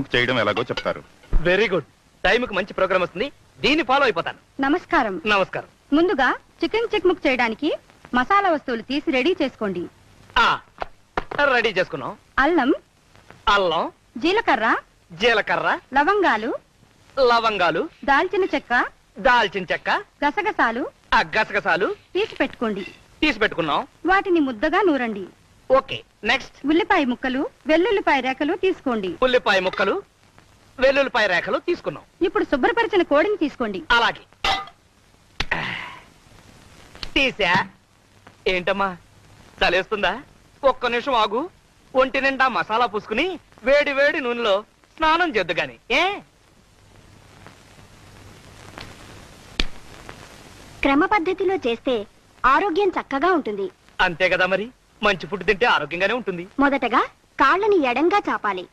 చేయడం ఎలాగో చెప్తారు. Very good. టైంకి మంచి ప్రోగ్రామ్ వస్తుంది, దీన్ని ఫాలో అయిపోతాను. నమస్కారం. నమస్కారం. ముందుగా చికెన్ చెక్ ముక్ చేయడానికి మసాలా వస్తువులు తీసి రెడీ చేసుకోండి. రెడీ చేసుకున్నాం. అల్లం, అల్లం, జీలకర్ర, జీలకర్ర, లవంగాలు, లవంగాలు, దాల్చిన చెక్క, దాల్చిన చెక్క, గసగసాలు, గసగసాలు తీసి పెట్టుకోండి. తీసి పెట్టుకున్నాం. వాటిని ముద్దగా నూరండి. Okay, next. ఉల్లిపాయ ముక్కలు, వెల్లుల్లిపాయ రేఖలు తీసుకోండి. ఉల్లిపాయ ముక్కలు, వెల్లుల్లిపాయ రేఖలు తీసుకున్నాం. ఇప్పుడు శుభ్రపరిచిన కోడిని తీసుకోండి. అలాగే తీసా. ఏంటమ్మా చలేస్తుందా? ఒక్క నిమిషం ఆగు. ఒంటి నిండా మసాలా పూసుకుని వేడి వేడి నూనెలో స్నానం చేద్దు గాని. క్రమ పద్ధతిలో చేస్తే ఆరోగ్యం చక్కగా ఉంటుంది. అంతే కదా మరి, మంచి ఫుడ్ తింటే ఆరోగ్యంగానే ఉంటుంది. మొదటగా కాళ్ళని ఎడంగా చాపాలి.